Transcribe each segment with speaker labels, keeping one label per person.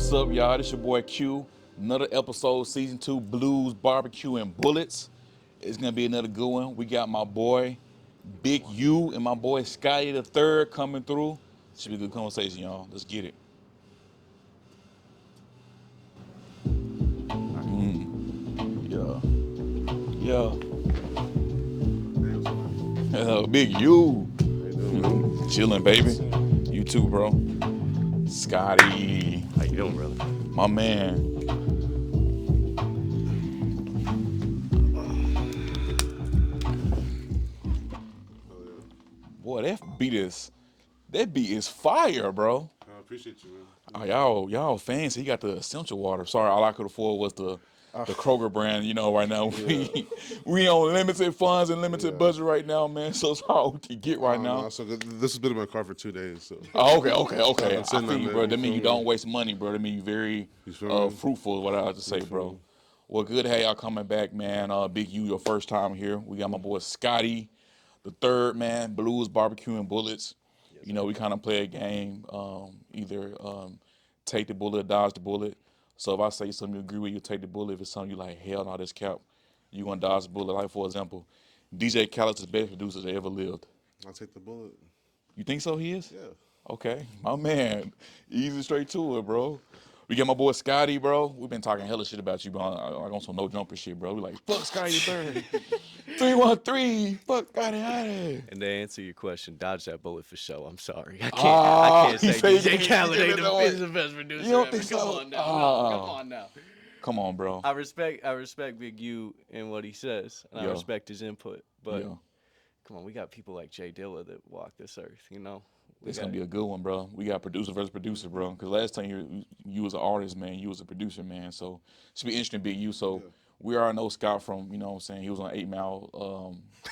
Speaker 1: What's up, y'all? This your boy Q. Another episode, season 2, Blues, Barbecue, and Bullets. It's gonna be another good one. We got my boy Big U and my boy Scottie the third coming through. Should be a good conversation, y'all. Let's get it. Yeah, yeah. Big U, chilling, baby. You too, bro. Scottie,
Speaker 2: How you doing, brother?
Speaker 1: my man. Boy, that beat is fire, bro.
Speaker 3: I appreciate you, man.
Speaker 1: Oh, y'all fancy. He got the essential water. Sorry, all I could afford was the Kroger brand. You know, right now
Speaker 3: Yeah,
Speaker 1: we on limited funds and limited
Speaker 3: yeah.
Speaker 1: budget right now, man. So it's all we can get right
Speaker 3: Oh
Speaker 1: now.
Speaker 3: no, so good. This has been in my car for 2 days, so
Speaker 1: Oh, okay,
Speaker 3: I've
Speaker 1: okay.
Speaker 3: been
Speaker 1: I
Speaker 3: sitting
Speaker 1: feel
Speaker 3: on
Speaker 1: you,
Speaker 3: it.
Speaker 1: bro.
Speaker 3: You
Speaker 1: That mean
Speaker 3: feel
Speaker 1: you
Speaker 3: me?
Speaker 1: don't waste money, bro. That mean you very
Speaker 3: You feel me?
Speaker 1: fruitful. Is what I have to
Speaker 3: You
Speaker 1: say,
Speaker 3: feel
Speaker 1: bro.
Speaker 3: me?
Speaker 1: Well, good. Hey, y'all coming back, man. Big U, your first time here. We got my boy Scottie, the third man. Blues, barbecue, and bullets.
Speaker 2: Yes,
Speaker 1: You
Speaker 2: sir.
Speaker 1: know, we kind of play a game. Either take the bullet, or dodge the bullet. So if I say something you agree with, you take the bullet. If it's something you like, hell no, this cap, you gonna dodge the bullet. Like for example, DJ Khaled's the best producer that ever lived.
Speaker 3: I'll take the bullet.
Speaker 1: You think so? He is?
Speaker 3: Yeah.
Speaker 1: Okay, my man. Easy straight to it, bro. We got my boy Scottie, bro. We've been talking hella shit about you, bro. Like on some no jumper shit, bro. We like, fuck Scottie the third. 313. Fuck Scottie out of here.
Speaker 2: And to answer your question, dodge that bullet for show. I'm sorry, I can't. I
Speaker 1: Ah,
Speaker 2: can't
Speaker 1: he
Speaker 2: say
Speaker 1: said
Speaker 2: DJ
Speaker 1: he
Speaker 2: Khaled
Speaker 1: give
Speaker 2: ain't
Speaker 1: it away.
Speaker 2: the best
Speaker 1: You
Speaker 2: producer
Speaker 1: don't
Speaker 2: ever.
Speaker 1: think
Speaker 2: Come
Speaker 1: so?
Speaker 2: on now, no, come
Speaker 1: Ah,
Speaker 2: on now.
Speaker 1: come on, bro.
Speaker 2: I respect Big U and what he says, and I
Speaker 1: Yeah,
Speaker 2: respect his input. But
Speaker 1: yeah.
Speaker 2: come on, we got people like Jay Dilla that walk this earth. We
Speaker 1: This gonna
Speaker 2: got
Speaker 1: be a good one, bro. We got producer versus producer, bro. Because last time you was an artist, man. You was a producer, man. So it should be interesting, Big U. So
Speaker 3: Yeah.
Speaker 1: we already know Scott from, you know what I'm saying, he was on 8 Mile,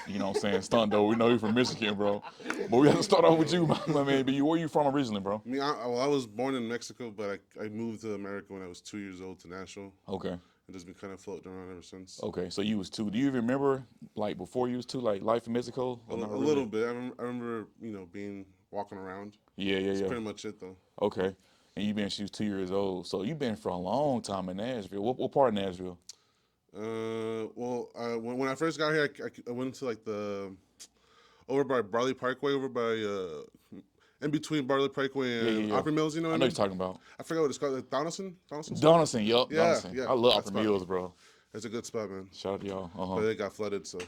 Speaker 1: you know what I'm saying, stunt though. We know you from Michigan, bro. But we have to start off with you, my man. Big U, where you from originally, bro?
Speaker 3: I mean, I was born in Mexico, but I moved to America when I was 2 years old to Nashville,
Speaker 1: Okay.
Speaker 3: and just been kind of floating around ever since.
Speaker 1: Okay. So you was two. Do you even remember like before you was two, like life in Mexico?
Speaker 3: A,
Speaker 1: Or not
Speaker 3: a
Speaker 1: really?
Speaker 3: little bit. I remember, being walking around.
Speaker 1: Yeah, yeah,
Speaker 3: That's
Speaker 1: yeah.
Speaker 3: pretty much it, though.
Speaker 1: Okay. And you been she was 2 years old. So you been for a long time in Nashville. What part of Nashville?
Speaker 3: When I first got here, I went to like the over by Barley Parkway, over by in between Barley
Speaker 1: Yeah,
Speaker 3: Parkway and
Speaker 1: yeah, yeah.
Speaker 3: Opry Mills. You know
Speaker 1: I
Speaker 3: what I
Speaker 1: know you're
Speaker 3: mean?
Speaker 1: talking about.
Speaker 3: I forgot what it's called. Like Donaldson Street.
Speaker 1: Donaldson, yup,
Speaker 3: Yeah,
Speaker 1: Donaldson.
Speaker 3: yeah,
Speaker 1: I love
Speaker 3: that
Speaker 1: Upper
Speaker 3: spot.
Speaker 1: Mills, bro.
Speaker 3: It's a good spot, man.
Speaker 1: Shout out to y'all.
Speaker 3: But it got flooded, so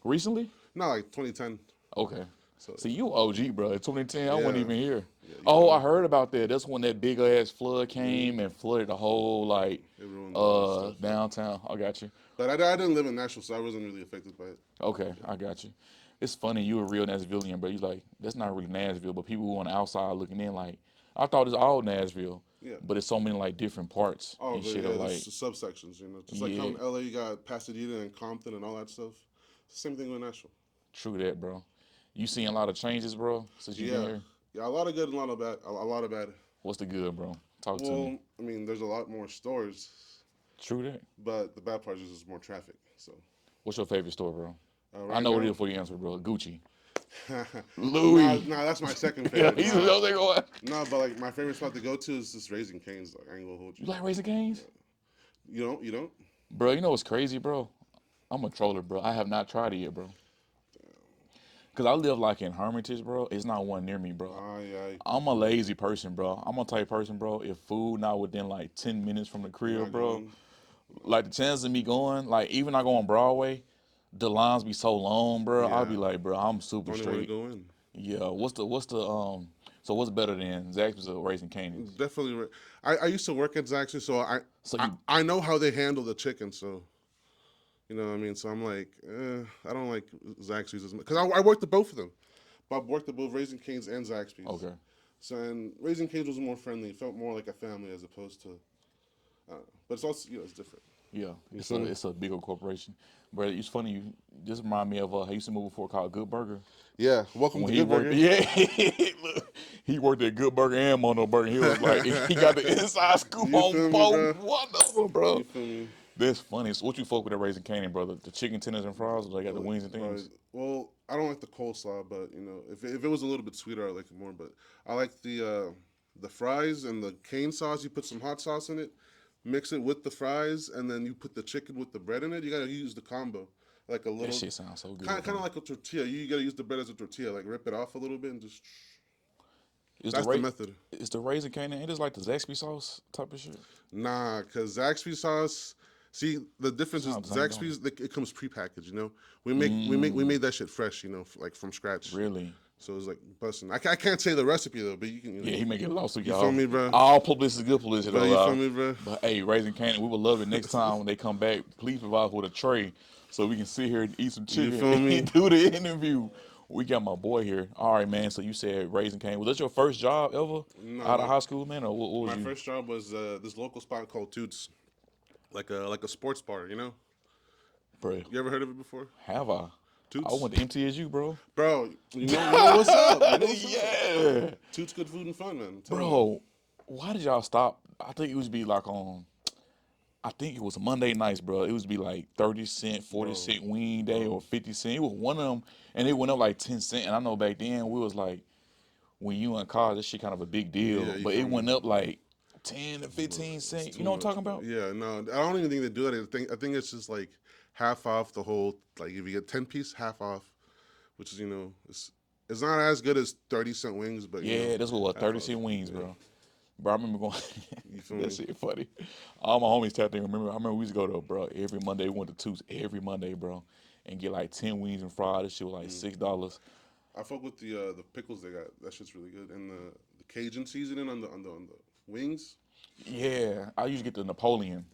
Speaker 1: Recently?
Speaker 3: not like 2010.
Speaker 1: Okay.
Speaker 3: So
Speaker 1: See, you OG, bro. In 2010, I wasn't
Speaker 3: yeah,
Speaker 1: even here.
Speaker 3: yeah, you
Speaker 1: Oh,
Speaker 3: feel
Speaker 1: I
Speaker 3: me?
Speaker 1: heard about that. That's when that big ass flood came
Speaker 3: Hmm.
Speaker 1: and flooded the whole like
Speaker 3: It ruined a lot of stuff.
Speaker 1: downtown. I got you.
Speaker 3: But I didn't live in Nashville, so I wasn't really affected by it.
Speaker 1: Okay, I got you. It's funny, you a real Nashvilleian, bro. You like that's not really Nashville, but people who on the outside looking in like I thought it's all Nashville,
Speaker 3: Yeah.
Speaker 1: but it's so many like different parts
Speaker 3: Oh,
Speaker 1: and
Speaker 3: but
Speaker 1: shit
Speaker 3: yeah,
Speaker 1: of
Speaker 3: there's
Speaker 1: like
Speaker 3: subsections, Just like how
Speaker 1: yeah,
Speaker 3: in LA you got Pasadena and Compton and all that stuff. Same thing with Nashville.
Speaker 1: true that, bro. You seen a lot of changes, bro, since you been
Speaker 3: Yeah,
Speaker 1: here?
Speaker 3: yeah, a lot of good and a lot of bad. A lot of bad.
Speaker 1: What's the good, bro? Talk to me.
Speaker 3: Well, I mean, there's a lot more stores,
Speaker 1: True that.
Speaker 3: but the bad part is there's more traffic. So
Speaker 1: What's your favorite store, bro? I
Speaker 3: right
Speaker 1: know what it
Speaker 3: now,
Speaker 1: is for the answer, bro. Gucci.
Speaker 3: nah,
Speaker 1: Louis.
Speaker 3: nah, that's my second
Speaker 1: Yeah,
Speaker 3: favorite.
Speaker 1: he's
Speaker 3: Nah,
Speaker 1: another one.
Speaker 3: nah, but like my favorite spot to go to is just Raising Cane's. Like I ain't gonna hold
Speaker 1: You
Speaker 3: you.
Speaker 1: like Raising Cane's?
Speaker 3: You don't?
Speaker 1: Bro, you know what's crazy, bro? I'm a troller, bro. I have not tried it yet, bro. Cause I live like in Hermitage, bro. It's not one near me, bro.
Speaker 3: Yeah,
Speaker 1: I'm a lazy person, bro. I'm a type person, bro. If food not within like 10 minutes from the
Speaker 3: you're
Speaker 1: crib,
Speaker 3: not
Speaker 1: bro,
Speaker 3: going.
Speaker 1: like the chances of me going, like even I go on Broadway, the lines be so long, bro. I'll be
Speaker 3: Yeah,
Speaker 1: like, bro, I'm super
Speaker 3: don't even want to
Speaker 1: straight.
Speaker 3: go in.
Speaker 1: Yeah. What's the so what's better than Zaxby's or Raising Cane's?
Speaker 3: Definitely. I used to work at Zaxby's, so
Speaker 1: So
Speaker 3: I
Speaker 1: you
Speaker 3: I know how they handle the chicken. So you know what I mean. So I'm like, I don't like Zaxby's as much because I worked at both of them. But I worked at both Raising Cane's and Zaxby's.
Speaker 1: okay?
Speaker 3: So and Raising Cane's was more friendly. It felt more like a family as opposed to. But it's also it's different.
Speaker 1: Yeah,
Speaker 3: You
Speaker 1: it's
Speaker 3: feel
Speaker 1: a
Speaker 3: me?
Speaker 1: it's a bigger corporation. But it's funny. You just remind me of I used to move before called Good Burger.
Speaker 3: Yeah. Welcome
Speaker 1: When
Speaker 3: to
Speaker 1: he
Speaker 3: Good
Speaker 1: worked,
Speaker 3: Burger.
Speaker 1: yeah, look, he worked at Good Burger and Mono Burger. He was like, he got the inside scoop
Speaker 3: You
Speaker 1: on
Speaker 3: feel me,
Speaker 1: both.
Speaker 3: bro?
Speaker 1: One of them, bro.
Speaker 3: You feel me?
Speaker 1: That's funny. So what you fuck with at Raising Canyon, brother? The chicken tenders and fries, or they got the wings and
Speaker 3: Right.
Speaker 1: things?
Speaker 3: Well, I don't like the coleslaw, but if it was a little bit sweeter, I like it more. But I like the fries and the cane sauce. You put some hot sauce in it, mix it with the fries, and then you put the chicken with the bread in it. You gotta use the combo, like a
Speaker 1: That
Speaker 3: little,
Speaker 1: shit sounds so
Speaker 3: kind
Speaker 1: good,
Speaker 3: of, kind
Speaker 1: bro.
Speaker 3: of like a tortilla. You gotta use the bread as a tortilla, like rip it off a little bit and just.
Speaker 1: Is the
Speaker 3: That's the
Speaker 1: ra-
Speaker 3: method.
Speaker 1: is the raisin cane? Ain't this like the Zaxby sauce type of shit?
Speaker 3: Nah, cause Zaxby sauce. See, the difference
Speaker 1: It's
Speaker 3: is
Speaker 1: not the same, don't
Speaker 3: Zaxby's. It comes prepackaged. You know,
Speaker 1: it?
Speaker 3: we made that shit fresh. You know, like from scratch.
Speaker 1: Really?
Speaker 3: So it's like busting. I can't say the recipe though, but you can.
Speaker 1: Yeah, he may get lost,
Speaker 3: You feel
Speaker 1: y'all.
Speaker 3: me, bro?
Speaker 1: All publicity is good publicity,
Speaker 3: Bro,
Speaker 1: though,
Speaker 3: you feel
Speaker 1: y'all.
Speaker 3: me, bro?
Speaker 1: But hey, Raising Canaan, we would love it next time when they come back. Please provide us with a tray so we can sit here and eat some
Speaker 3: You
Speaker 1: chicken
Speaker 3: feel me?
Speaker 1: and do the interview. We got my boy here. All right, man. So you said Raising Canaan. Was that your first job ever
Speaker 3: No,
Speaker 1: out of high school, man, or what was
Speaker 3: my
Speaker 1: you?
Speaker 3: first job was this local spot called Toots, like a sports bar. You know,
Speaker 1: Bro,
Speaker 3: you ever heard of it before?
Speaker 1: have I? I
Speaker 3: Toots,
Speaker 1: went to MTSU, bro.
Speaker 3: bro. You know what's up. You know what's up.
Speaker 1: Yeah.
Speaker 3: Toots good food and fun, man. I'm telling you.
Speaker 1: Bro, why did y'all stop? I think it was be like on I think it was Monday nights, bro. It was be like 30 cent, 40
Speaker 3: Bro,
Speaker 1: cent wing day
Speaker 3: bro.
Speaker 1: or 50 cent. It was one of them, and it went up like 10 cent. And I know back then we was like, when you in college, this shit kind of a big
Speaker 3: Yeah,
Speaker 1: deal.
Speaker 3: you
Speaker 1: But it
Speaker 3: feel me?
Speaker 1: went up like 10 to
Speaker 3: Bro,
Speaker 1: 15
Speaker 3: it's
Speaker 1: cent. You
Speaker 3: too
Speaker 1: know what I'm
Speaker 3: much,
Speaker 1: talking
Speaker 3: bro.
Speaker 1: about?
Speaker 3: Yeah, no, I don't even think they do that. I think it's just like half off the whole. Like if you get 10 piece, half off, which is it's not as good as 30 cent wings, but
Speaker 1: Yeah, this was what
Speaker 3: half
Speaker 1: 30
Speaker 3: off.
Speaker 1: cent wings,
Speaker 3: Yeah,
Speaker 1: bro. Bro, I remember going.
Speaker 3: you feel
Speaker 1: That
Speaker 3: me?
Speaker 1: shit funny. All my homies tapped in. I remember we used to go to bro every Monday. We went to Toots every Monday, bro, and get like 10 wings and fries. This shit was like
Speaker 3: Mm.
Speaker 1: $6.
Speaker 3: I fuck with the pickles they got. That shit's really good, and the Cajun seasoning on the wings.
Speaker 1: Yeah, I used to get the Napoleon.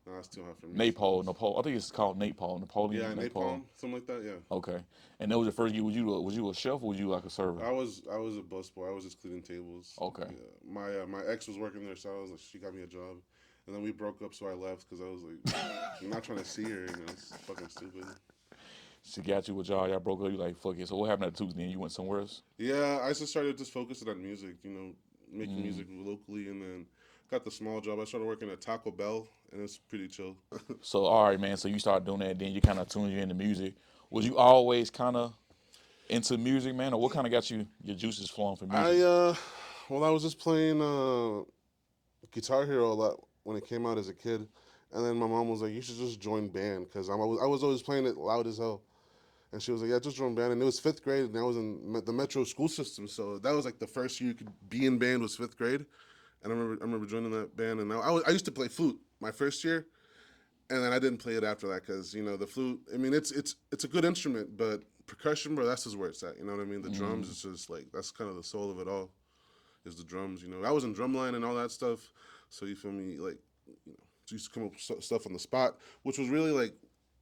Speaker 3: No, that's too hot for me. To be
Speaker 1: Napole,
Speaker 3: honest.
Speaker 1: Napole. I think it's called Napole, Napoleon,
Speaker 3: Yeah,
Speaker 1: Napole.
Speaker 3: napalm, something like that. Yeah.
Speaker 1: Okay. And that was your first year. Was you a chef or was you like a server?
Speaker 3: I was a busboy. I was just cleaning tables.
Speaker 1: Okay.
Speaker 3: Yeah. My ex was working there, so I was like, she got me a job, and then we broke up, so I left because I was like, I'm not trying to see her. It's fucking stupid.
Speaker 1: She got you a job. Y'all broke up. You like fuck it. So what happened at Toots then? You went somewhere else?
Speaker 3: Yeah, I just started just focusing on music. Making
Speaker 1: Mm.
Speaker 3: music locally, and then got the small job. I started working at Taco Bell, and it's pretty chill.
Speaker 1: So all right, man. So you started doing that. Then you kind of tuned you into music. Was you always kind of into music, man, or what kind of got you your juices flowing for music?
Speaker 3: Well, I was just playing Guitar Hero a lot when it came out as a kid, and then my mom was like, "You should just join band," because I was always playing it loud as hell. And she was like, "Yeah, just join band." And it was fifth grade, and I was in the Metro school system, so that was like the first year you could be in band was fifth grade. And I remember joining that band, and I used to play flute my first year, and then I didn't play it after that because the flute. I mean, it's a good instrument, but percussion, bro, that's just where it's at. You know what I mean? The drums is just like that's kind of the soul of it all. Is the drums. I was in drumline and all that stuff, so you feel me? Like, used to come up with stuff on the spot, which was really like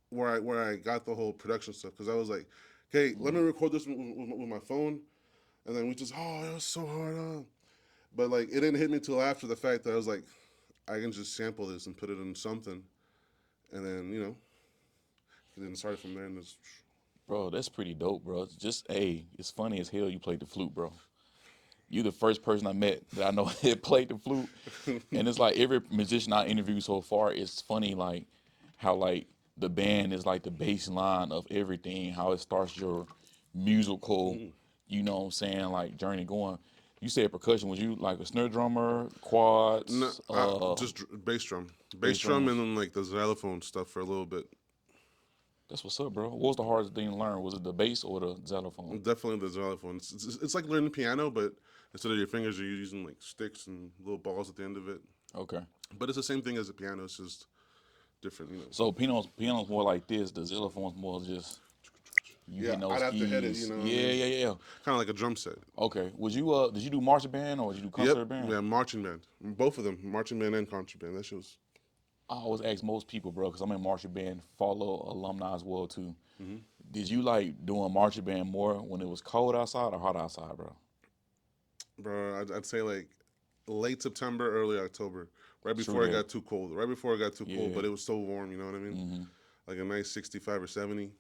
Speaker 3: where I got the whole production stuff because I was like, okay, let me record this with my phone, and then we just it was so hard, but like it didn't hit me till after the fact that I was like, I can just sample this and put it in something, and then and then started from there and just
Speaker 1: Bro, that's pretty dope, bro. Just hey, it's funny as hell you played the flute, bro. You the first person I met that I know that played the flute. And it's like every musician I interviewed so far, it's funny like how like the band is like the baseline of everything, how it starts your musical, you know what I'm saying, like journey going. You said percussion, was you like a snare drummer,
Speaker 3: no,
Speaker 1: quads,
Speaker 3: just bass
Speaker 1: bass
Speaker 3: drum, and
Speaker 1: drums?
Speaker 3: then like the xylophone stuff for a little bit.
Speaker 1: That's what's up, bro. What was the hardest thing to learn? Was it the bass or the xylophone?
Speaker 3: Definitely the xylophone. It's like learning piano, but instead of your fingers, you're using like sticks and little balls at the end of it.
Speaker 1: Okay.
Speaker 3: But it's the same thing as a piano. It's just different.
Speaker 1: So piano's more like this, the xylophone's more just you
Speaker 3: Yeah,
Speaker 1: hitting
Speaker 3: I'd
Speaker 1: those
Speaker 3: have to hit it. You
Speaker 1: keys.
Speaker 3: know what I
Speaker 1: Yeah,
Speaker 3: mean?
Speaker 1: yeah, yeah.
Speaker 3: Kind of like a drum set.
Speaker 1: Okay. Was you did you do marching band or did you do
Speaker 3: Yep.
Speaker 1: concert band?
Speaker 3: Yeah, marching band. Both of them, marching band and concert band. That shit was.
Speaker 1: I always ask most people, bro, because I'm in marching band, follow alumni as well too.
Speaker 3: Mm-hmm.
Speaker 1: Did you like doing marching band more when it was cold outside or hot outside, bro?
Speaker 3: Bro, I'd say like late September, early October, right
Speaker 1: True
Speaker 3: before it
Speaker 1: that.
Speaker 3: got too cold. Right before it got too cold,
Speaker 1: Yeah.
Speaker 3: but it was so warm. You know what I mean? Like a nice 65 or 70.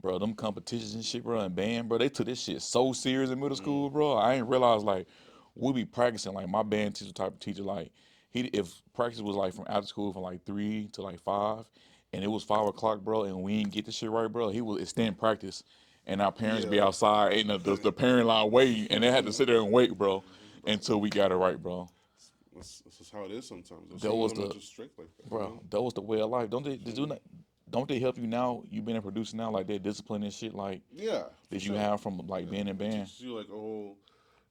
Speaker 1: Bro, them competitions and shit, bro, and band, bro, they took this shit so serious in middle
Speaker 3: Mm.
Speaker 1: school, bro. I ain't realize like we be practicing like my band teacher type of teacher like he if practice was like from after school from like 3 to like 5, and it was 5 o'clock, bro, and we didn't get the shit right, bro. He would extend practice, and our parents be
Speaker 3: Yeah.
Speaker 1: outside and the parent line waiting, and they had to sit there and wait, bro. until we got it right, bro.
Speaker 3: That's just how it is sometimes.
Speaker 1: That
Speaker 3: Some of
Speaker 1: was
Speaker 3: them are
Speaker 1: the
Speaker 3: just strict like that, you
Speaker 1: bro.
Speaker 3: know.
Speaker 1: That was the way of life. Don't they? Did
Speaker 3: Feel
Speaker 1: you
Speaker 3: me?
Speaker 1: not? Don't they help you now? You been a producer now, like that discipline and shit, like
Speaker 3: Yeah, for
Speaker 1: that you
Speaker 3: sure.
Speaker 1: have from like
Speaker 3: Yeah,
Speaker 1: being in
Speaker 3: it
Speaker 1: band.
Speaker 3: teaches you like a whole,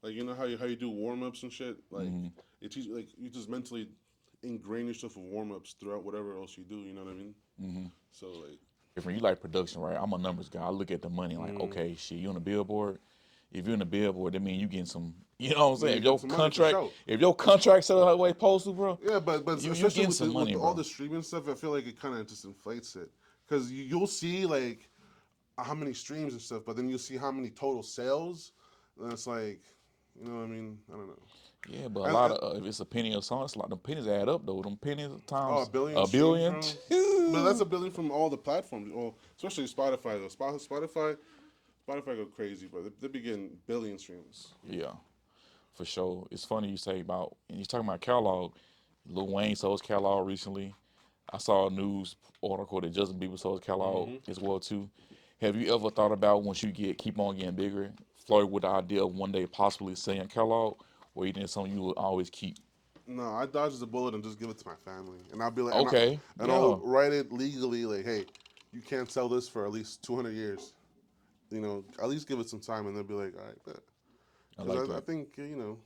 Speaker 3: like you know how you do warm ups and shit. Like
Speaker 1: Hmm.
Speaker 3: it teaches like you just mentally ingrain yourself with warm ups throughout whatever else you do. You know what I mean?
Speaker 1: Hmm.
Speaker 3: So like,
Speaker 1: Different. You like production, right? I'm a numbers guy. I look at the money, like,
Speaker 3: mm,
Speaker 1: okay, shit, you on the billboard. If you're in the billboard, that means you getting some. You know what I'm
Speaker 3: yeah,
Speaker 1: saying?
Speaker 3: you get some money for sure.
Speaker 1: If your contract set up the way it's supposed to, bro,
Speaker 3: Yeah, but
Speaker 1: you
Speaker 3: especially
Speaker 1: getting some
Speaker 3: with
Speaker 1: money,
Speaker 3: all
Speaker 1: bro.
Speaker 3: the streaming stuff, I feel like it kind of just inflates it because you'll see like how many streams and stuff, but then you'll see how many total sales, and it's like, you know what I mean? I don't know.
Speaker 1: Yeah, but a
Speaker 3: And,
Speaker 1: lot of if it's a penny a song, it's like the pennies add up though. Them pennies
Speaker 3: oh, a
Speaker 1: times
Speaker 3: billion
Speaker 1: a
Speaker 3: streams,
Speaker 1: billion.
Speaker 3: bro. But that's a billion from all the platforms. Well, especially Spotify though. Spotify go crazy, bro. They be getting billion streams.
Speaker 1: Yeah, for sure. It's funny you say about and you're talking about catalog. Lil Wayne sold his catalog recently. I saw a news article that Justin Bieber sold his catalog
Speaker 3: Hmm.
Speaker 1: as well too. Have you ever thought about once you keep on getting bigger, flirt with the idea of one day possibly selling a catalog, or you think it's something you will always keep?
Speaker 3: No, I dodge the bullet and just give it to my family, and I'll be like,
Speaker 1: Okay,
Speaker 3: and I'll
Speaker 1: yeah,
Speaker 3: write it legally, like, hey, you can't sell this for at least 200 years. You know, at least give it some time, and they'll be like, all right, bet.
Speaker 1: I
Speaker 3: Because
Speaker 1: like
Speaker 3: I
Speaker 1: that.
Speaker 3: think you know,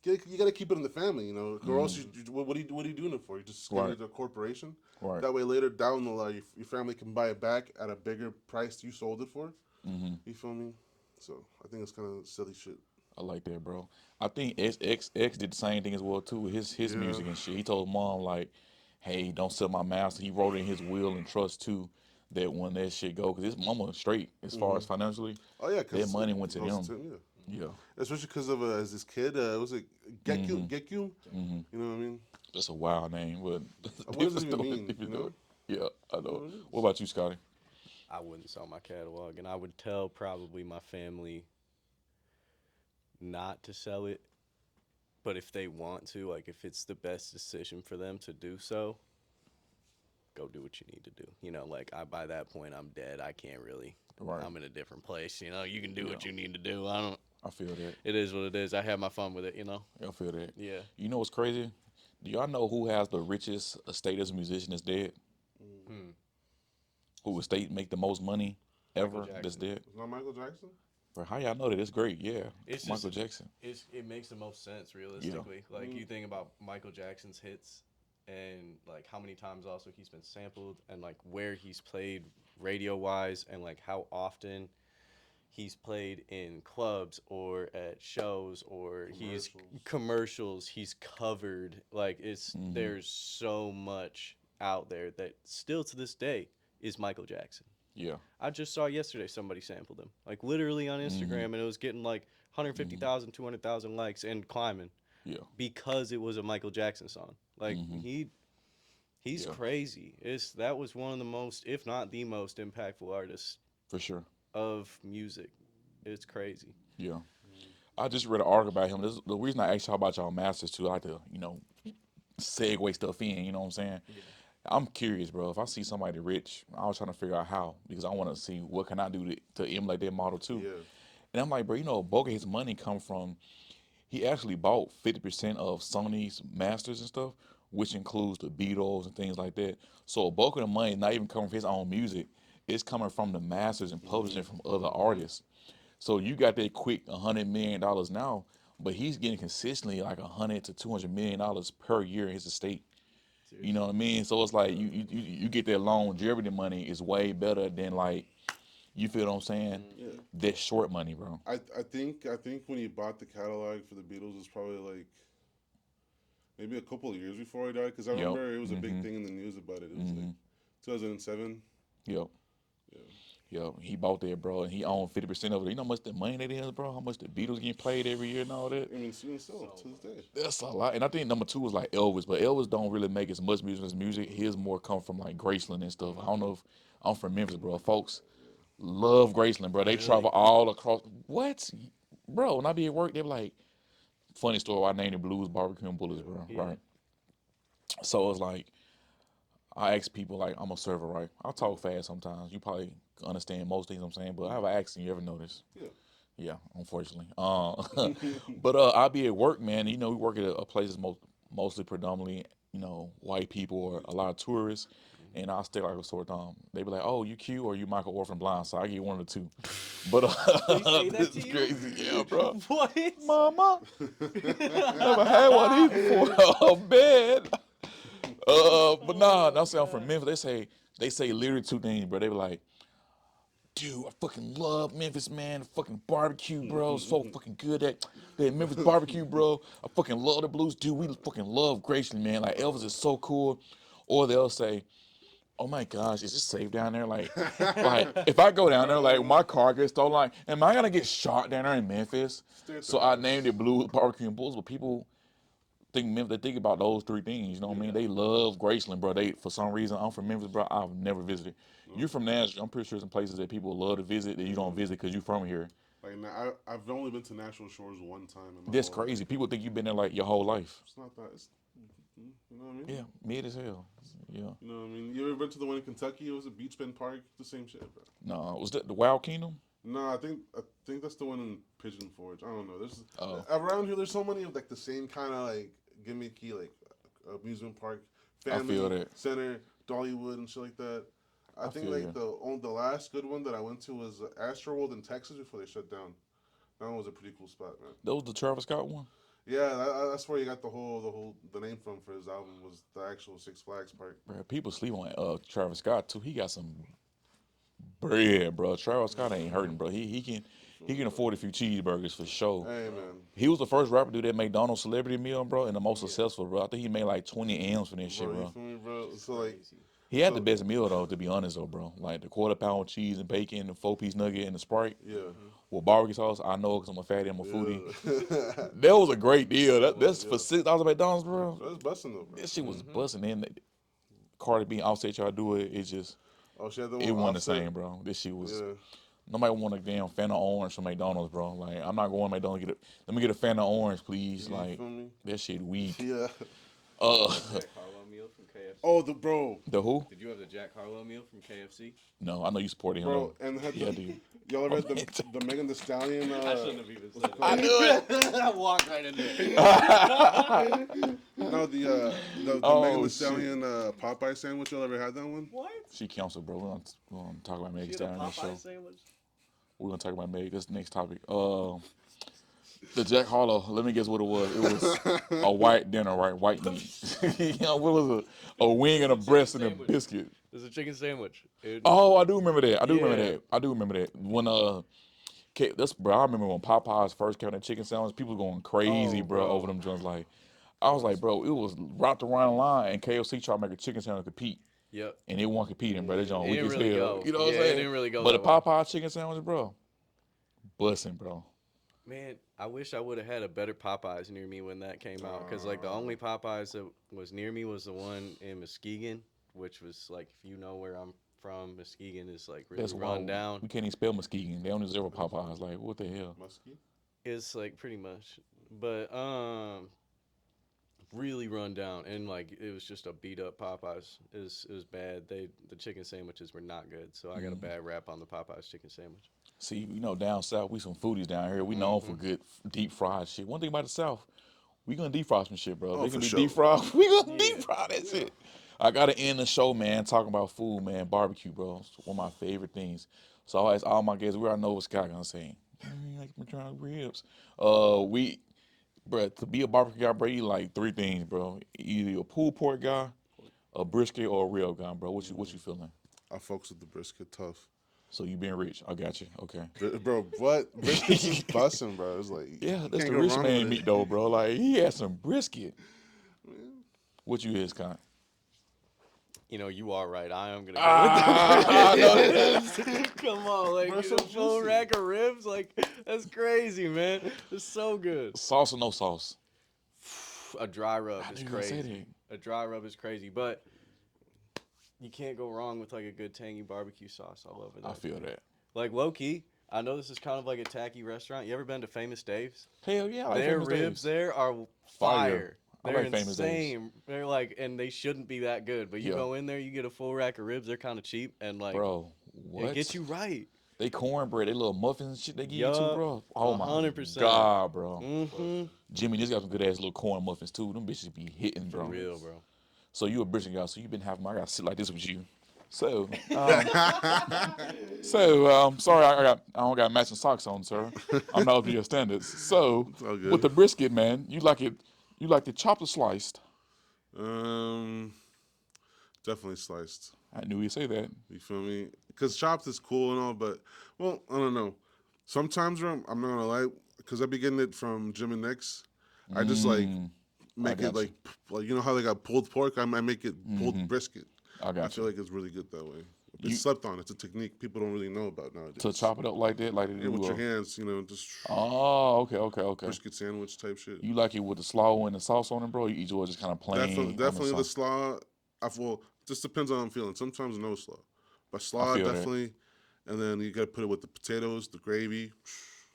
Speaker 3: you got to keep it in the family, you know, or else
Speaker 1: Hmm.
Speaker 3: what are you doing it for? You just scaling
Speaker 1: Right,
Speaker 3: it to a corporation.
Speaker 1: right.
Speaker 3: That way, later down the line, your family can buy it back at a bigger price you sold it for.
Speaker 1: Hmm.
Speaker 3: You feel me? So I think it's kind of silly shit.
Speaker 1: I like that, bro. I think X did the same thing as well too with his
Speaker 3: Yeah.
Speaker 1: music and shit. He told mom like, "Hey, don't sell my master." He wrote it in his will and trust too that when that shit go, because his mama straight as far
Speaker 3: Hmm.
Speaker 1: as financially,
Speaker 3: Oh yeah,
Speaker 1: that
Speaker 3: because it
Speaker 1: money went to
Speaker 3: goes
Speaker 1: them.
Speaker 3: to yeah.
Speaker 1: Yeah.
Speaker 3: Especially because of as this kid, was it
Speaker 1: Hmm.
Speaker 3: Gekyu?
Speaker 1: Hmm.
Speaker 3: You know what I mean?
Speaker 1: That's a wild name, but
Speaker 3: What does
Speaker 1: different
Speaker 3: it even
Speaker 1: story.
Speaker 3: mean? You
Speaker 1: Different story.
Speaker 3: know?
Speaker 1: Yeah, I
Speaker 3: You know
Speaker 1: know.
Speaker 3: what it
Speaker 1: What
Speaker 3: means?
Speaker 1: about you, Scotty?
Speaker 2: I wouldn't sell my catalog, and I would tell probably my family not to sell it. But if they want to, like if it's the best decision for them to do so, go do what you need to do. Like I by that point I'm dead. I can't really.
Speaker 1: Right.
Speaker 2: I'm in a different place. You can do
Speaker 1: Yeah,
Speaker 2: what you need to do. I don't.
Speaker 1: I feel that.
Speaker 2: It is what it is. I have my fun with it.
Speaker 1: I feel that.
Speaker 2: Yeah.
Speaker 1: You know what's crazy? Do y'all know who has the richest estate as a musician that's dead?
Speaker 3: Mm.
Speaker 2: Hmm.
Speaker 1: Who estate make the most money
Speaker 2: Michael
Speaker 1: ever that's
Speaker 2: Jackson.
Speaker 1: dead?
Speaker 3: It's not Michael Jackson.
Speaker 1: Bro, how y'all know that? It's great. Yeah,
Speaker 2: It's
Speaker 1: Michael
Speaker 2: just
Speaker 1: Jackson.
Speaker 2: it makes the most sense
Speaker 1: Yeah.
Speaker 2: realistically. Like
Speaker 3: Mm.
Speaker 2: you think about Michael Jackson's hits and like how many times also he's been sampled and like where he's played radio wise and like how often he's played in clubs or at shows or he's
Speaker 3: Commercials.
Speaker 2: commercials, he's covered. Like
Speaker 1: Hmm.
Speaker 2: there's so much out there that still to this day is Michael Jackson.
Speaker 1: Yeah.
Speaker 2: I just saw yesterday somebody sampled him, like literally on
Speaker 1: Hmm.
Speaker 2: Instagram, and it was getting like
Speaker 1: Hmm.
Speaker 2: 150,000, 200,000 likes and climbing
Speaker 1: Yeah.
Speaker 2: because it was a Michael Jackson song. Like
Speaker 1: Hmm.
Speaker 2: he's
Speaker 1: Yeah.
Speaker 2: crazy. That was one of the most, if not the most impactful artists
Speaker 1: For sure.
Speaker 2: of music. It's crazy.
Speaker 1: Yeah. I just read an article about him. This, the reason I asked y'all about y'all masters too, I like to, segue stuff in. You know what I'm saying?
Speaker 2: Yeah.
Speaker 1: I'm curious, bro. If I see somebody rich, I was trying to figure out how because I want to see what can I do to emulate their model too.
Speaker 3: Yeah.
Speaker 1: And I'm like, bro, a bulk of his money come from. He actually bought 50% of Sony's masters and stuff, which includes the Beatles and things like that. So a bulk of the money is not even coming from his own music. It's coming from the masters and publishing from other
Speaker 3: Mm-hmm.
Speaker 1: artists. So you got that quick $100 million now, but he's getting consistently like 100 to 200 million dollars per year in his estate. You know
Speaker 2: Seriously.
Speaker 1: what I mean? So it's like you get that longevity money is way better than like you feel what I'm saying?
Speaker 3: Yeah.
Speaker 2: Hmm.
Speaker 1: That short money, bro.
Speaker 3: I think when he bought the catalog for the Beatles, it was probably like maybe a couple of years before he died. Because I
Speaker 1: Yep.
Speaker 3: remember it was a big
Speaker 1: Mhm.
Speaker 3: thing in the news about it. It was like
Speaker 1: Mhm.
Speaker 3: 2007.
Speaker 1: Yep.
Speaker 3: Yeah.
Speaker 1: Yep. He bought that, bro, and he owned 50% of it. You know how much the money that is, bro? How much the Beatles getting played every year and all that?
Speaker 3: I mean, even still
Speaker 2: So
Speaker 3: to this day.
Speaker 2: much.
Speaker 1: That's a lot. And I think number two was like Elvis, but Elvis don't really make as much music as music. His more come from like Graceland and stuff. I don't know if I'm from Memphis, bro. Folks love Graceland, bro. They travel
Speaker 2: Really?
Speaker 1: all across. What, bro? When I be at work, they be like, funny story. I named it Blues Barbecue and Bullets, bro.
Speaker 2: Yeah.
Speaker 1: Right. So it's like I ask people like I'm a server, right? I talk fast sometimes. You probably understand most things I'm saying, but I have an accent. You ever notice?
Speaker 3: Yeah.
Speaker 1: Yeah, unfortunately. But I'll be at work, man. You know, we work at a place that's mostly predominantly, white people or a lot of tourists. And I'll stay like a sore thumb. They be like, "Oh, you Q or you Michael Orphan Blind?" So I get one of the two. But
Speaker 2: They say that
Speaker 1: this
Speaker 2: to
Speaker 1: is
Speaker 2: you?
Speaker 1: crazy, yeah, bro.
Speaker 2: What?
Speaker 1: Mama, never had one of these before. Oh man. But nah, I'm saying I'm from Memphis. They say literally two things, bro. They be like, dude, I fucking love Memphis, man. The fucking barbecue, bro. So fucking good at that Memphis barbecue, bro. I fucking love the blues, dude. We fucking love Graceland, man. Like Elvis is so cool. Or they'll say, oh my gosh, is it safe down there? Like if I go down there, like my car gets stolen, like, am I gonna get shot down there in Memphis? So I named it Blues Barbecue and Bulls, but people think Memphis, they think about those three things. You know what I mean? They love Graceland, bro. They for some reason I'm from Memphis, bro. I've never visited. You're from Nashville. I'm pretty sure some places that people love to visit that you don't visit because you're from here.
Speaker 3: Like I've only been to Natural Shores one time in my
Speaker 1: That's
Speaker 3: whole
Speaker 1: crazy.
Speaker 3: life.
Speaker 1: People think you've been there like your whole life.
Speaker 3: It's not that. You know what I mean?
Speaker 1: Yeah, mid as hell. Yeah.
Speaker 3: You know what I mean? You ever been to the one in Kentucky? It was at Beach Bend Park. The same shit, bro.
Speaker 1: No, was that the Wild Kingdom?
Speaker 3: No, I think that's the one in Pigeon Forge. I don't know. There's
Speaker 1: Oh,
Speaker 3: around here. There's so many of like the same kind of like gimmicky like amusement park,
Speaker 1: I feel
Speaker 3: family
Speaker 1: that.
Speaker 3: center, Dollywood and shit like that. I think
Speaker 1: feel
Speaker 3: like
Speaker 1: you.
Speaker 3: the last good one that I went to was Astroworld in Texas before they shut down. That one was a pretty cool spot, man.
Speaker 1: That was the Travis Scott one.
Speaker 3: Yeah, that's where you got the name from for his album was the actual Six Flags park.
Speaker 1: Bro, people sleep on Travis Scott too. He got some bread, bro. Travis Scott ain't hurting, bro. He can afford a few cheeseburgers for sure.
Speaker 3: Hey man,
Speaker 1: He was the first rapper to do that McDonald's celebrity meal, bro, and the most successful, bro. I think he made like 20 M's for that shit,
Speaker 3: bro, you
Speaker 1: bro.
Speaker 3: feel me, bro? So like,
Speaker 1: He had the
Speaker 3: so
Speaker 1: best meal though, to be honest though, bro. Like the quarter pound with cheese and bacon, the 4-piece nugget, and the Sprite
Speaker 3: yeah,
Speaker 1: with barbecue sauce. I know because I'm a fatty, I'm a foodie.
Speaker 3: yeah.
Speaker 1: That was a great deal. That's
Speaker 3: Yeah.
Speaker 1: for $6 at McDonald's, bro.
Speaker 3: That's busting though, bro.
Speaker 1: That shit was busting. In Cardi B, Offset, y'all do it. It just
Speaker 3: Oh, she had the
Speaker 1: it
Speaker 3: one
Speaker 1: wasn't the
Speaker 3: offset.
Speaker 1: same, bro. This shit was.
Speaker 3: Yeah.
Speaker 1: Nobody want a damn Fanta orange from McDonald's, bro. Like I'm not going to McDonald's let me get a Fanta orange, please.
Speaker 3: You
Speaker 1: Like
Speaker 3: feel me?
Speaker 1: that shit weak.
Speaker 3: Yeah.
Speaker 1: Uh,
Speaker 2: Jack Harlow meal from KFC.
Speaker 3: Oh, the bro,
Speaker 1: the who?
Speaker 2: Did you have the Jack Harlow meal from KFC?
Speaker 1: No, I know you supported him.
Speaker 3: bro,
Speaker 1: Though.
Speaker 3: and had
Speaker 1: Yeah,
Speaker 3: the,
Speaker 1: dude.
Speaker 3: y'all ever had
Speaker 1: man.
Speaker 3: the Megan Thee Stallion?
Speaker 2: I shouldn't have even said
Speaker 1: I
Speaker 2: it.
Speaker 1: knew it.
Speaker 2: I walked right into it.
Speaker 3: No, the Megan
Speaker 1: Oh
Speaker 3: Thee
Speaker 1: shit.
Speaker 3: Stallion Popeye sandwich. Y'all ever had that one?
Speaker 2: What?
Speaker 1: She canceled, bro. We're gonna talk about Megan
Speaker 2: She
Speaker 1: Thee
Speaker 2: had a
Speaker 1: Stallion on this show.
Speaker 2: Popeye sandwich?
Speaker 1: We're gonna talk about Meg. That's the next topic. The Jack Harlow. Let me guess what it was. It was a white dinner, right? White meat. What was a wing and a breast and a
Speaker 2: sandwich.
Speaker 1: biscuit.
Speaker 2: It was a chicken sandwich.
Speaker 1: Oh, I do remember that. I do
Speaker 2: Yeah.
Speaker 1: remember that. I do remember that. When that's bro. I remember when Popeyes first came out chicken sandwich. People going crazy,
Speaker 3: Oh,
Speaker 1: bro,
Speaker 3: bro.
Speaker 1: over them joints. Like, I was like, bro, it was wrapped around the line, and KFC tried to make a chicken sandwich compete,
Speaker 2: Yep.
Speaker 1: and it wasn't competing, bro. That joint
Speaker 2: It
Speaker 1: weak
Speaker 2: didn't
Speaker 1: as
Speaker 2: really
Speaker 1: hell.
Speaker 2: go.
Speaker 1: You know what I'm
Speaker 2: Yeah, it
Speaker 1: saying?
Speaker 2: didn't really go
Speaker 1: But the
Speaker 2: that well.
Speaker 1: Popeye chicken sandwich, bro, busting, bro.
Speaker 2: Man, I wish I would have had a better Popeyes near me when that came out. Because, like, the only Popeyes that was near me was the one in Muskegon, which was, like, if you know where I'm from, Muskegon is, like, really
Speaker 1: That's
Speaker 2: run
Speaker 1: why
Speaker 2: down.
Speaker 1: we can't even spell Muskegon. They only zero Popeyes. Like, what the hell?
Speaker 3: Muskie.
Speaker 2: It's, like, pretty much. But, really run down. And, like, it was just a beat-up Popeyes. It was bad. The chicken sandwiches were not good. So I got a bad rap on the Popeyes chicken sandwich.
Speaker 1: See, down south, we some foodies down here. We known for good deep fried shit. One thing about the south, we gonna deep fry some shit, bro.
Speaker 3: Oh,
Speaker 1: They can
Speaker 3: for
Speaker 1: be
Speaker 3: sure.
Speaker 1: deep fried. We gonna deep
Speaker 2: Yeah.
Speaker 1: fry that shit. I gotta end the show, man, talking about food, man. Barbecue, bro. It's one of my favorite things. So I ask all my guests, where I know what Scott gonna say. Like McDonald's ribs. Bro, to be a barbecue guy, bro, you like three things, bro. Either a pulled pork guy, a brisket, or a real guy, bro. What you feeling?
Speaker 3: I folks with the brisket tough.
Speaker 1: So you being rich. I got you. Okay.
Speaker 3: Bro, what? Brisket's just busting, bro. It's like,
Speaker 1: Yeah,
Speaker 3: you
Speaker 1: that's
Speaker 3: can't
Speaker 1: the
Speaker 3: go
Speaker 1: rich
Speaker 3: wrong
Speaker 1: man
Speaker 3: with
Speaker 1: meat
Speaker 3: it.
Speaker 1: though, bro. Like he had some brisket. What you is, Con?
Speaker 2: You know, you are right. I am gonna go
Speaker 1: Ah,
Speaker 2: with the ribs. Come on, like
Speaker 3: Bro,
Speaker 2: a
Speaker 3: so
Speaker 2: full
Speaker 3: juicy.
Speaker 2: rack of ribs, like that's crazy, man. It's so good.
Speaker 1: Sauce or no sauce?
Speaker 2: A dry rub
Speaker 1: I
Speaker 2: is
Speaker 1: knew you were gonna say
Speaker 2: crazy. A dry rub is crazy, but you can't go wrong with like a good tangy barbecue sauce all over that.
Speaker 1: I feel that.
Speaker 2: Like low key, I know this is kind of like a tacky restaurant. You ever been to Famous Dave's?
Speaker 1: Hell yeah, I like
Speaker 2: Their
Speaker 1: Famous
Speaker 2: ribs
Speaker 1: Dave's.
Speaker 2: there are
Speaker 1: Fire.
Speaker 2: fire.
Speaker 1: I
Speaker 2: They're
Speaker 1: like Famous Dave's.
Speaker 2: insane. They're like, and they shouldn't be that good. But you
Speaker 1: Yeah.
Speaker 2: go in there, you get a full rack of ribs. They're kind of cheap, and like,
Speaker 1: Bro,
Speaker 2: it
Speaker 1: what?
Speaker 2: gets you right.
Speaker 1: They cornbread, they little muffins and shit they give you too,
Speaker 2: Yup,
Speaker 1: bro. Oh my
Speaker 2: 100%.
Speaker 1: God, bro.
Speaker 2: Mm-hmm.
Speaker 1: Jimmy just got some good ass little corn muffins too. Them bitches be hitting,
Speaker 2: For
Speaker 1: bro.
Speaker 2: real, bro.
Speaker 1: So you a Brisbane guy, so you been having. I gotta sit like this with you. So, sorry, I don't got matching socks on, sir. I'm not up to your standards. So,
Speaker 3: It's all
Speaker 1: with
Speaker 3: good.
Speaker 1: the brisket, man, you like it chopped or sliced?
Speaker 3: Um, Definitely sliced.
Speaker 1: I knew you'd say that.
Speaker 3: You feel me? Because chopped is cool and all, but well, I don't know. Sometimes, bro, I'm not gonna lie, because I be getting it from Jim and Nick's. I just like
Speaker 1: I
Speaker 3: make it
Speaker 1: got you.
Speaker 3: like you know how they got pulled pork. I make it pulled
Speaker 1: Mm-hmm.
Speaker 3: brisket.
Speaker 1: I
Speaker 3: I
Speaker 1: got
Speaker 3: feel
Speaker 1: you.
Speaker 3: like it's really good that way.
Speaker 1: You
Speaker 3: It's slept on. It's a technique people don't really know about
Speaker 1: to
Speaker 3: nowadays.
Speaker 1: chop it up like that, like they
Speaker 3: Yeah, with
Speaker 1: do.
Speaker 3: your hands, you know, just
Speaker 1: Oh, okay.
Speaker 3: brisket sandwich type shit.
Speaker 1: You like it with the slaw and the sauce on it, bro? You eat yours just kind of
Speaker 3: Definitely,
Speaker 1: plain on the
Speaker 3: definitely the
Speaker 1: sauce.
Speaker 3: slaw. Well, just depends on how I'm feeling. Sometimes no slaw, but
Speaker 1: I
Speaker 3: slaw
Speaker 1: feel that.
Speaker 3: definitely. And then you gotta put it with the potatoes, the gravy,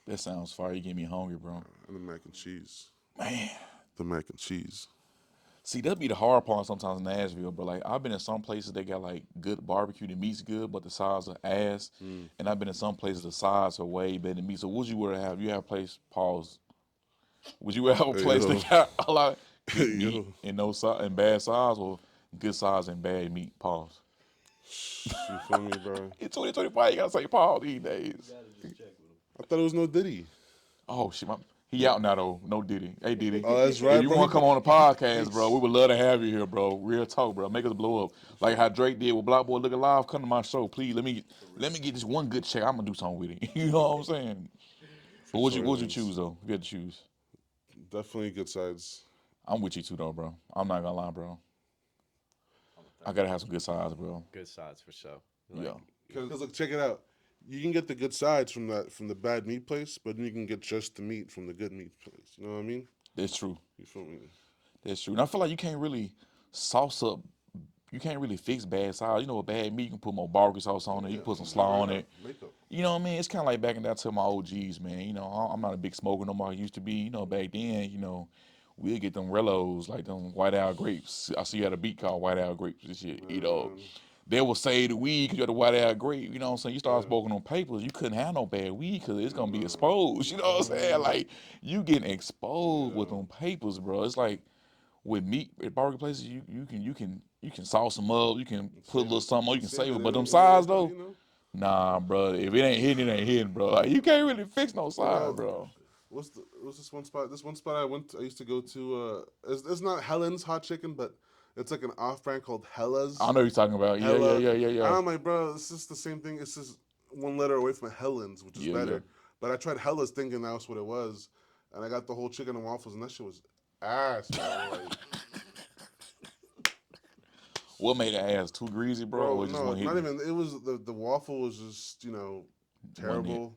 Speaker 1: That sounds fire. You get me hungry, bro.
Speaker 3: and the mac and cheese.
Speaker 1: Man.
Speaker 3: The mac and cheese.
Speaker 1: See, that'd be the hard part sometimes in Nashville, bro. Like I've been in some places they got like good barbecue, the meat's good, but the sides are ass.
Speaker 3: Mm.
Speaker 1: And I've been in some places the sides are way better than meat. So would you rather have? You have a place, pause. Would you rather have a
Speaker 3: Hey
Speaker 1: place
Speaker 3: yo,
Speaker 1: that got a lot of good
Speaker 3: hey
Speaker 1: meat
Speaker 3: yo.
Speaker 1: and no size and bad size, or good size and bad meat? Pause.
Speaker 3: You feel me, bro?
Speaker 1: In 2025, you gotta say pause these days.
Speaker 3: I thought it was no Diddy.
Speaker 1: Oh shit, he out now though. No Diddy. Hey Diddy,
Speaker 3: Oh, that's
Speaker 1: if
Speaker 3: right,
Speaker 1: you
Speaker 3: bro.
Speaker 1: want to come on the podcast, bro, we
Speaker 3: He's
Speaker 1: would love to have you here, bro. Real talk, bro. Make us blow up like how Drake did with Black Boy Looking Live. Come to my show, please. Let me get this one good check. I'm gonna do something with it. You know what I'm saying? But
Speaker 3: for
Speaker 1: would you
Speaker 3: Jordans.
Speaker 1: choose though? If you had to choose,
Speaker 3: Definitely good sides.
Speaker 1: I'm with you too though, bro. I'm not gonna lie, bro. I gotta have some good sides, bro.
Speaker 2: Good sides for sure. Like,
Speaker 1: Yeah,
Speaker 3: Cause look, check it out. You can get the good sides from the bad meat place, but then you can get just the meat from the good meat place. You know what I mean?
Speaker 1: that's true.
Speaker 3: You feel me?
Speaker 1: That's true. And I feel like you can't really sauce up. You can't really fix bad sides. You know, with bad meat, you can put more barbecue sauce on it. You
Speaker 3: Yeah,
Speaker 1: can put some
Speaker 3: get
Speaker 1: slaw
Speaker 3: rid
Speaker 1: on
Speaker 3: of
Speaker 1: it.
Speaker 3: makeup.
Speaker 1: You know what I mean? It's kind of like back in that to my OGs, man. You know, I'm not a big smoker no more. I used to be. You know, back then, we'd get them Rellos, like them White Owl grapes. I see you had a beat called White Owl grapes and shit.
Speaker 3: Man,
Speaker 1: They will say the weed because you had the White Owl grape. You know what I'm saying? You start
Speaker 3: yeah,
Speaker 1: smoking on papers, you couldn't have no bad weed because it's going to be
Speaker 3: no,
Speaker 1: exposed.
Speaker 3: you
Speaker 1: You know what I'm
Speaker 3: feel
Speaker 1: saying?
Speaker 3: me?
Speaker 1: Like, you getting exposed with
Speaker 3: Yeah,
Speaker 1: them papers, bro. It's like with meat at barbecue places, you can sauce them up, you can put a
Speaker 3: save
Speaker 1: little
Speaker 3: it.
Speaker 1: something, or you can
Speaker 3: Save
Speaker 1: save
Speaker 3: it.
Speaker 1: it. But them
Speaker 3: It ain't
Speaker 1: sides
Speaker 3: hot,
Speaker 1: though, nah, bro. If it ain't hitting, it ain't hitting, bro. Like, you can't really fix no
Speaker 3: You
Speaker 1: side,
Speaker 3: know,
Speaker 1: bro.
Speaker 3: what's this one spot? This one spot I used to go to. It's not Helen's Hot Chicken, but it's like an off brand called
Speaker 1: I
Speaker 3: Hella's.
Speaker 1: know what you're talking about. Yeah, yeah,
Speaker 3: Hella.
Speaker 1: yeah, yeah,
Speaker 3: And
Speaker 1: yeah,
Speaker 3: I'm like, bro, it's just the same thing. It's just one letter away from Helen's, which is
Speaker 1: yeah, yeah.
Speaker 3: better. But I tried Hella's thinking that's what it was, and I got the whole chicken and waffles, and that shit was ass, bro. Like,
Speaker 1: What made the ass too greasy, bro,
Speaker 3: bro,
Speaker 1: or it just
Speaker 3: no,
Speaker 1: one
Speaker 3: not
Speaker 1: hitting?
Speaker 3: even. It was the waffle was just
Speaker 1: Wasn't it?
Speaker 3: terrible.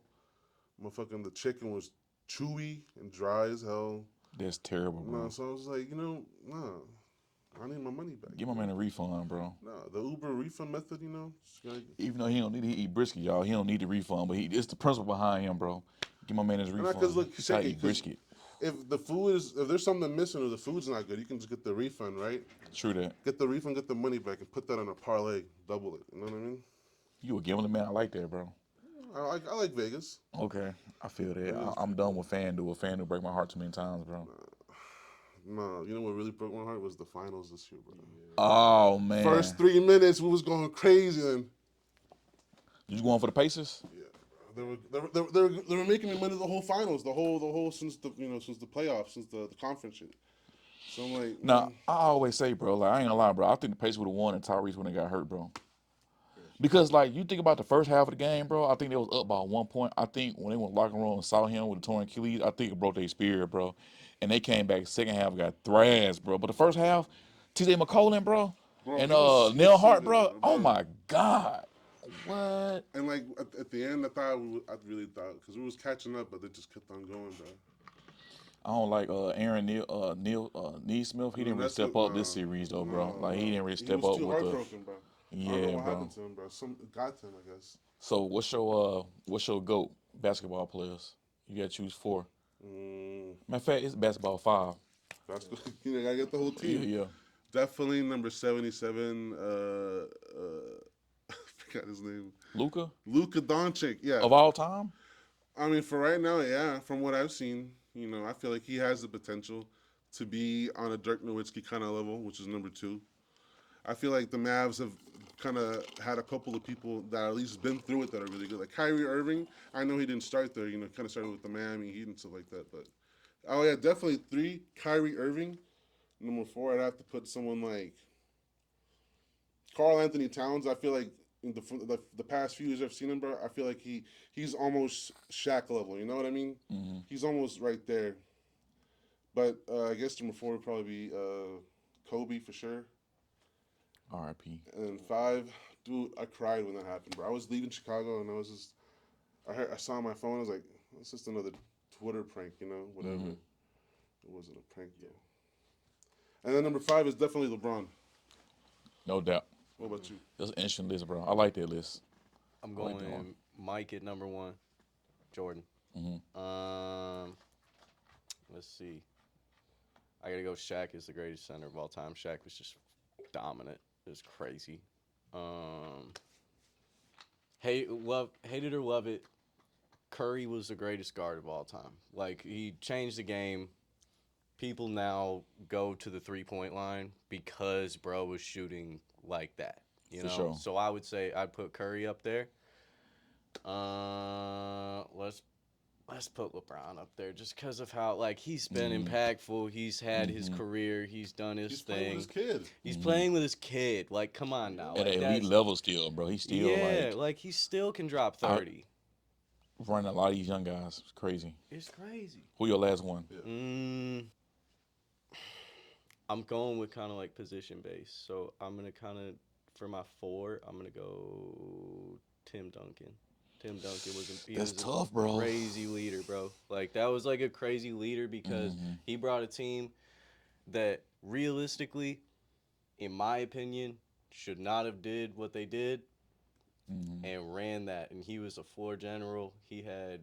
Speaker 3: Motherfucking the chicken was chewy and dry as hell.
Speaker 1: That's terrible,
Speaker 3: No,
Speaker 1: bro.
Speaker 3: so I was like, no, I need my money back.
Speaker 1: Give my man a refund, bro.
Speaker 3: No, the Uber refund method, just
Speaker 1: Even though he don't need to eat brisket, y'all, he don't need the refund, but it's the principle behind him, bro. Give my man his
Speaker 3: and because
Speaker 1: refund.
Speaker 3: look,
Speaker 1: He
Speaker 3: check
Speaker 1: gotta
Speaker 3: it,
Speaker 1: eat
Speaker 3: because
Speaker 1: brisket.
Speaker 3: if there's something missing or the food's not good, you can just get the refund, right?
Speaker 1: True that.
Speaker 3: Get the refund, get the money back, and put that on a parlay, double it. You know what I mean?
Speaker 1: You a gambling man. I like that, bro.
Speaker 3: I like Vegas.
Speaker 1: Okay, I feel that.
Speaker 3: Vegas is
Speaker 1: I'm
Speaker 3: pretty
Speaker 1: done
Speaker 3: cool.
Speaker 1: with FanDuel. FanDuel break my heart too many times, bro.
Speaker 3: No, you know what really broke my heart was the finals this year, bro.
Speaker 1: Oh
Speaker 3: First
Speaker 1: man,
Speaker 3: 3 minutes, we was going crazy, and
Speaker 1: you going for the Pacers?
Speaker 3: yeah, they were making me money the whole finals, the whole since the playoffs, since the conference shit. So I'm like,
Speaker 1: Now I always say, bro, like I ain't gonna lie, bro. I think the Pacers would have won and Tyrese when they got hurt, bro. Because like you think about the first half of the game, bro, I think they was up by 1 point. I think when they went locker room and saw him with a torn Achilles, I think it broke their spirit, bro. And they came back second half got thrashed, bro. But the first half, TJ McCollum, bro,
Speaker 3: bro,
Speaker 1: and
Speaker 3: he was
Speaker 1: Neil
Speaker 3: so
Speaker 1: Hart,
Speaker 3: good,
Speaker 1: bro. Oh
Speaker 3: bro.
Speaker 1: my God, what?
Speaker 3: And like at the end, I really thought because we was catching up, but they just kept on going, bro.
Speaker 1: I don't like Aaron Neesmith. He
Speaker 3: And then
Speaker 1: didn't really
Speaker 3: that's
Speaker 1: step
Speaker 3: what
Speaker 1: up this series though, bro.
Speaker 3: no,
Speaker 1: Like he
Speaker 3: no.
Speaker 1: didn't really
Speaker 3: He
Speaker 1: step
Speaker 3: was
Speaker 1: up
Speaker 3: too
Speaker 1: with the
Speaker 3: heartbroken, bro. I don't know
Speaker 1: yeah,
Speaker 3: what happened
Speaker 1: bro.
Speaker 3: to him, bro. Some got to him, I guess.
Speaker 1: So what's your GOAT basketball players? You gotta choose four.
Speaker 3: Mm,
Speaker 1: Matter of fact, it's basketball five.
Speaker 3: that's good. Gotta get the whole
Speaker 1: Yeah,
Speaker 3: team.
Speaker 1: yeah.
Speaker 3: Definitely number 77. forgot his name.
Speaker 1: Luka
Speaker 3: Luka Doncic. Yeah.
Speaker 1: of all time.
Speaker 3: I mean, for right now, yeah. From what I've seen, I feel like he has the potential to be on a Dirk Nowitzki kind of level, which is number two. I feel like the Mavs have kind of had a couple of people that at least been through it that are really good. Like Kyrie Irving, I know he didn't start there. Kind of started with the Miami Heat and stuff like that. But oh yeah, definitely three. Kyrie Irving. Number four, I'd have to put someone like Carl Anthony Towns. I feel like in the past few years I've seen him, bro. I feel like he's almost Shaq level. You know what I mean?
Speaker 1: Mm-hmm.
Speaker 3: He's almost right there. But I guess number four would probably be Kobe for sure.
Speaker 1: R.I.P.
Speaker 3: And then five, dude, I cried when that happened, bro. I was leaving Chicago and I saw on my phone. I was like, it's just another Twitter prank, whatever.
Speaker 1: Mm-hmm.
Speaker 3: It wasn't a prank though. And then number five is definitely LeBron.
Speaker 1: No doubt.
Speaker 3: What about you?
Speaker 1: That's an interesting list, bro. I like that list.
Speaker 2: I'm
Speaker 1: I like
Speaker 2: going
Speaker 1: that one.
Speaker 2: Mike at number one, Jordan.
Speaker 1: Mm-hmm.
Speaker 2: Let's see. I gotta go. Shaq is the greatest center of all time. Shaq was just dominant. It was crazy. Hate it or love it. Curry was the greatest guard of all time. Like he changed the game. People now go to the 3-point line because bro was shooting like that. You
Speaker 1: For
Speaker 2: know.
Speaker 1: sure.
Speaker 2: So I would say I'd put Curry up there. Let's put LeBron up there just because of how like he's been impactful. He's had his career. He's done his
Speaker 3: He's
Speaker 2: thing.
Speaker 3: playing with his kid.
Speaker 2: He's playing with his kid. Like, come on now.
Speaker 1: At
Speaker 2: Like,
Speaker 1: an elite
Speaker 2: that's-
Speaker 1: level still, bro. He's still
Speaker 2: yeah, like he still can drop 30.
Speaker 1: running a lot of these young guys. It's crazy.
Speaker 2: It's crazy.
Speaker 1: Who your last one?
Speaker 2: I'm going with kind of like position based. So I'm gonna kind of for my four. I'm gonna go Tim Duncan. Tim Duncan
Speaker 1: That's
Speaker 2: was
Speaker 1: tough,
Speaker 2: a
Speaker 1: bro.
Speaker 2: crazy leader, bro. Like that was like a crazy leader because he brought a team that realistically, in my opinion, should not have did what they did and ran that. And he was a floor general. He had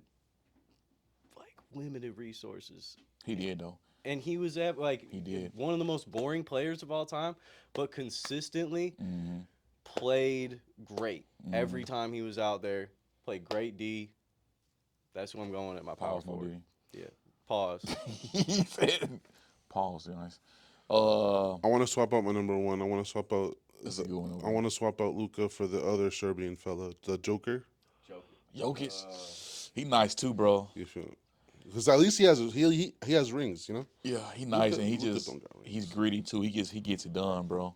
Speaker 2: like limited resources.
Speaker 1: He did though.
Speaker 2: And he was at like
Speaker 1: He did.
Speaker 2: one of the most boring players of all time, but consistently played great every time he was out there. Played great D. That's who I'm going at my power
Speaker 1: Pause, no
Speaker 2: forward.
Speaker 1: D.
Speaker 2: Yeah. Pause.
Speaker 1: He said, pause. Nice.
Speaker 3: I want to swap out my number one. I want to swap out.
Speaker 1: That's a good one.
Speaker 3: I want to swap out Luca for the other Serbian fella, the Joker.
Speaker 1: Jokic. He nice too, bro.
Speaker 3: You feel? Because at least he has rings,
Speaker 1: Yeah, he nice and he
Speaker 3: Luka
Speaker 1: just
Speaker 3: don't got rings.
Speaker 1: he's gritty too. He gets it done, bro.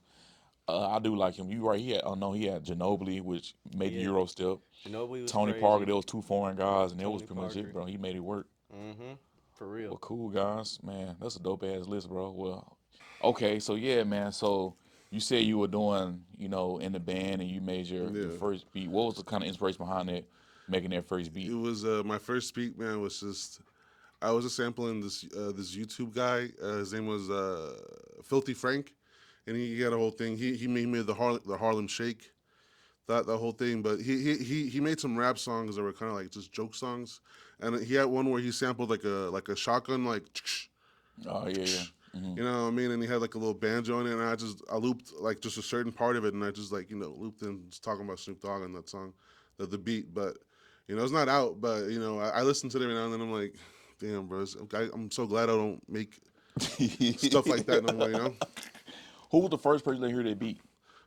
Speaker 1: I do like him. You right? He had Ginobili, which made the
Speaker 2: Yeah.
Speaker 1: Euro step.
Speaker 2: Ginobili was
Speaker 1: Tony
Speaker 2: crazy.
Speaker 1: Parker, those two foreign guys, and that was
Speaker 2: Tony
Speaker 1: pretty much it,
Speaker 2: Parker.
Speaker 1: bro. He made it work.
Speaker 2: For real.
Speaker 1: Well, cool guys, man. That's a dope ass list, bro. Well, okay, so yeah, man. So you said you were doing, in the band, and you made your first beat. What was the kind of inspiration behind that, making that first beat?
Speaker 3: It was my first beat, man. Was just I was just sampling this YouTube guy. His name was Filthy Frank, and he had a whole thing. He made the Harlem Shake, that whole thing. But he made some rap songs that were kind of like just joke songs, and he had one where he sampled like a shotgun like.
Speaker 1: Oh yeah, yeah.
Speaker 3: You know what I mean? And he had like a little banjo in it, and I looped like just a certain part of it, and I just like looped in just talking about Snoop Dogg on that song, the beat. But it's not out. But I listen to it every now and then. I'm like, damn, bro, I'm so glad I don't make stuff like that no more.
Speaker 1: Who was the first person to hear that beat?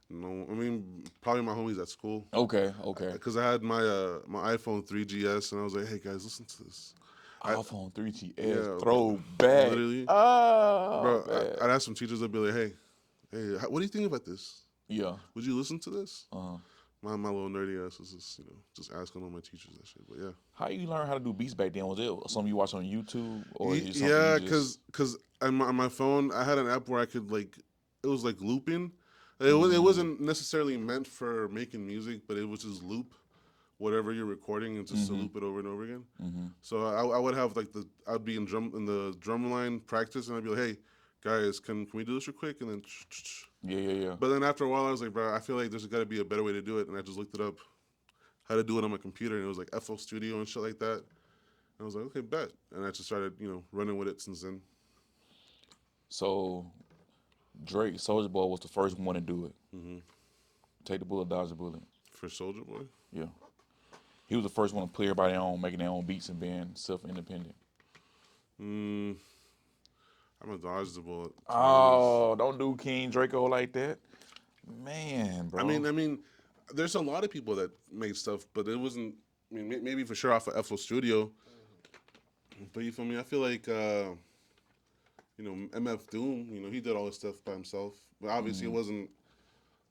Speaker 3: No, I mean probably my homies at school.
Speaker 1: Okay.
Speaker 3: Because I had my iPhone 3GS, and I was like, hey guys, listen to this.
Speaker 1: iPhone 3GS,
Speaker 3: Yeah,
Speaker 1: throwback.
Speaker 3: literally.
Speaker 1: Oh,
Speaker 3: Bro, I'd ask some teachers. I'd be like, hey, what do you think about this?
Speaker 1: yeah.
Speaker 3: Would you listen to this?
Speaker 1: Uh-huh.
Speaker 3: My little nerdy ass was just asking all my teachers that shit. But yeah.
Speaker 1: How you learn how to do beats back then? Was it something you watched on YouTube or is it something
Speaker 3: Yeah,
Speaker 1: you just...
Speaker 3: because on my phone I had an app where I could it was like looping. It wasn't necessarily meant for making music, but it was just loop whatever you're recording and just to loop it over and over again. So I would have I'd be in the drum line practice, and I'd be like, hey guys, can we do this real quick? And then
Speaker 1: Yeah.
Speaker 3: But then after a while I was like, bro, I feel like there's got to be a better way to do it, and I just looked it up how to do it on my computer, and it was like FL Studio and shit like that. And I was like, okay, bet. And I just started, running with it since then.
Speaker 1: So Drake, Soulja Boy was the first one to do it. Take the bullet, dodge the bullet.
Speaker 3: For Soldier Boy.
Speaker 1: Yeah. He was the first one to play everybody on, making their own beats and being self-independent.
Speaker 3: I'm gonna dodge the bullet. To be honest.
Speaker 1: Oh, don't do King Draco like that. Man, bro.
Speaker 3: I mean, there's a lot of people that made stuff, but it wasn't. I mean, maybe for sure off of FL Studio. But you feel me? I feel like MF Doom. He did all this stuff by himself, but obviously it wasn't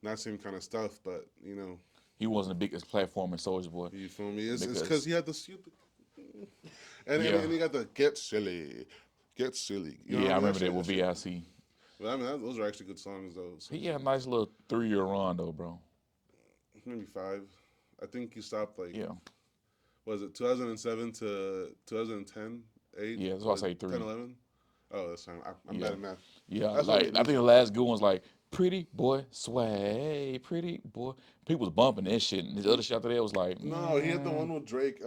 Speaker 3: that same kind of stuff. But
Speaker 1: He wasn't the biggest platform in Soulja Boy.
Speaker 3: you feel me? It's
Speaker 1: Because-
Speaker 3: because he had the and
Speaker 1: Yeah.
Speaker 3: and he got the get silly. You know
Speaker 1: Yeah, I remember
Speaker 3: shit?
Speaker 1: that with VIC.
Speaker 3: But I mean, those are actually good songs though. So
Speaker 1: He had a nice little 3-year run though, bro.
Speaker 3: maybe 5. I think he stopped like
Speaker 1: Yeah.
Speaker 3: was it 2007 to 2010, 8?
Speaker 1: Yeah, that's why I say 3.
Speaker 3: 10, 11? Oh, that's fine. I'm
Speaker 1: Yeah.
Speaker 3: bad at math.
Speaker 1: Yeah,
Speaker 3: That's
Speaker 1: like
Speaker 3: what
Speaker 1: I think the last good one's like Pretty Boy Sway, Pretty Boy. People was bumping that shit, and his other shit after that was like,
Speaker 3: No, he had the one with Drake.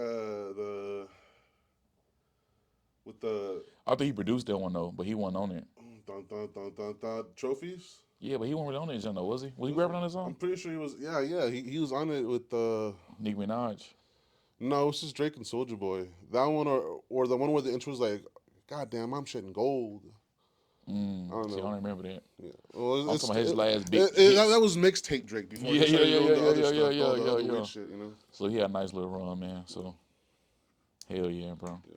Speaker 1: I think he produced that one though, but he wasn't on it.
Speaker 3: Trophies.
Speaker 1: Yeah, but he wasn't really on it, though, was he? Was he rapping on his
Speaker 3: I'm
Speaker 1: song?
Speaker 3: pretty sure he was. Yeah. He was on it with
Speaker 1: Nicki Minaj.
Speaker 3: No, it was just Drake and Soulja Boy. That one or the one where the intro was like, "God damn, I'm shedding gold." I don't
Speaker 1: See, I
Speaker 3: know.
Speaker 1: don't remember that.
Speaker 3: Yeah. Well,
Speaker 1: I'm talking about his last big
Speaker 3: that was mixtape Drake before
Speaker 1: Yeah,
Speaker 3: he started
Speaker 1: yeah,
Speaker 3: doing the
Speaker 1: yeah,
Speaker 3: other
Speaker 1: yeah,
Speaker 3: stuff,
Speaker 1: yeah,
Speaker 3: all the
Speaker 1: yeah,
Speaker 3: other
Speaker 1: yeah.
Speaker 3: weird shit,
Speaker 1: So he had a nice little run, man. So, hell yeah, bro.
Speaker 3: Yeah.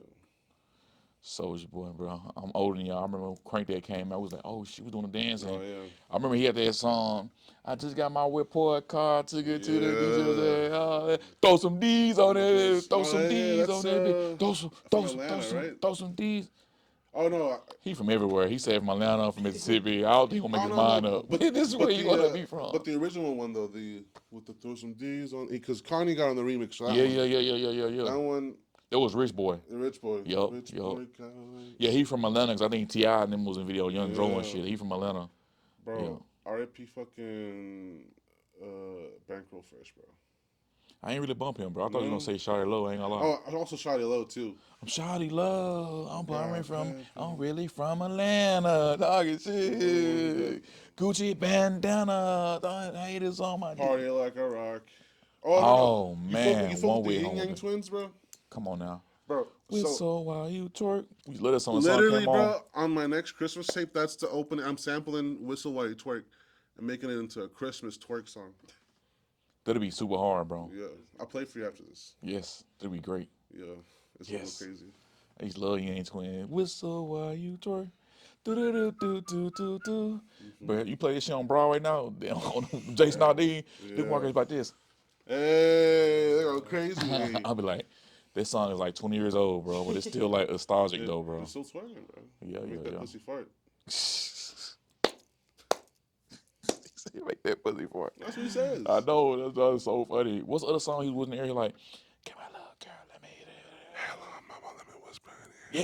Speaker 1: Soulja Boy, bro. I'm older than y'all. I remember when Crank That came out. I was like, oh, she was doing the dance.
Speaker 3: Oh
Speaker 1: And
Speaker 3: yeah.
Speaker 1: I remember he had that song. I just got my report card, took it to the DJ. Throw some D's on it. Throw some D's on it. Throw some D's.
Speaker 3: Oh no.
Speaker 1: He from everywhere. He said from Atlanta, from Mississippi. I don't think he'll make his
Speaker 3: no,
Speaker 1: mind
Speaker 3: no,
Speaker 1: up. This is where you want to be from.
Speaker 3: But the original one though, with the throw some D's on, because Kanye got on the remix. So that
Speaker 1: Yeah,
Speaker 3: one,
Speaker 1: yeah.
Speaker 3: That one,
Speaker 1: That was Rich Boy.
Speaker 3: the Rich Boy.
Speaker 1: Yup,
Speaker 3: Rich
Speaker 1: yup.
Speaker 3: Boy Kanye.
Speaker 1: Yeah, he from Atlanta, because I think T.I. and them was in video, Young Dro and
Speaker 3: Yeah.
Speaker 1: shit. He from Atlanta.
Speaker 3: Bro, R.I.P. fucking Bankroll Fresh, bro.
Speaker 1: I ain't really bump him, bro. I thought you
Speaker 3: No?
Speaker 1: was going to say Shawty Low. I ain't gonna lie.
Speaker 3: Oh, I also shot it low too.
Speaker 1: I'm Shawty Low.
Speaker 3: Yeah,
Speaker 1: I'm really from Atlanta. Dog and shit. Gucci bandana. The haters on my dick.
Speaker 3: Party like a rock.
Speaker 1: Oh,
Speaker 3: You
Speaker 1: man.
Speaker 3: fuck
Speaker 1: One
Speaker 3: with the
Speaker 1: way
Speaker 3: Yin
Speaker 1: home.
Speaker 3: Yang Twins, bro?
Speaker 1: Come on now.
Speaker 3: Bro,
Speaker 1: Whistle while you twerk. We let us on the song
Speaker 3: literally,
Speaker 1: came on.
Speaker 3: bro, on my next Christmas tape, that's the opening. I'm sampling Whistle While You Twerk and making it into a Christmas twerk song.
Speaker 1: That'll be super hard, bro.
Speaker 3: Yeah, I'll play for you after this.
Speaker 1: Yes, that'll be great.
Speaker 3: Yeah, it's
Speaker 1: Yes.
Speaker 3: a little crazy.
Speaker 1: I used to love Yang Twin. Whistle while you twerk. Do do do do do do do. But you play this shit on Broadway now. On Jason Aldean, Luke Marcus like this.
Speaker 3: Hey, they go crazy.
Speaker 1: I'll be like, this song is like 20 years old, bro, but it's still like nostalgic though, bro.
Speaker 3: It's still twerking, bro.
Speaker 1: Yeah,
Speaker 3: Make that pussy fart.
Speaker 1: You make that pussy fart.
Speaker 3: That's what he says.
Speaker 1: I know, that's so funny. What's the other song he was in the area like? Come on, little girl, let me hit it.
Speaker 3: Hello, mama, let me whisper in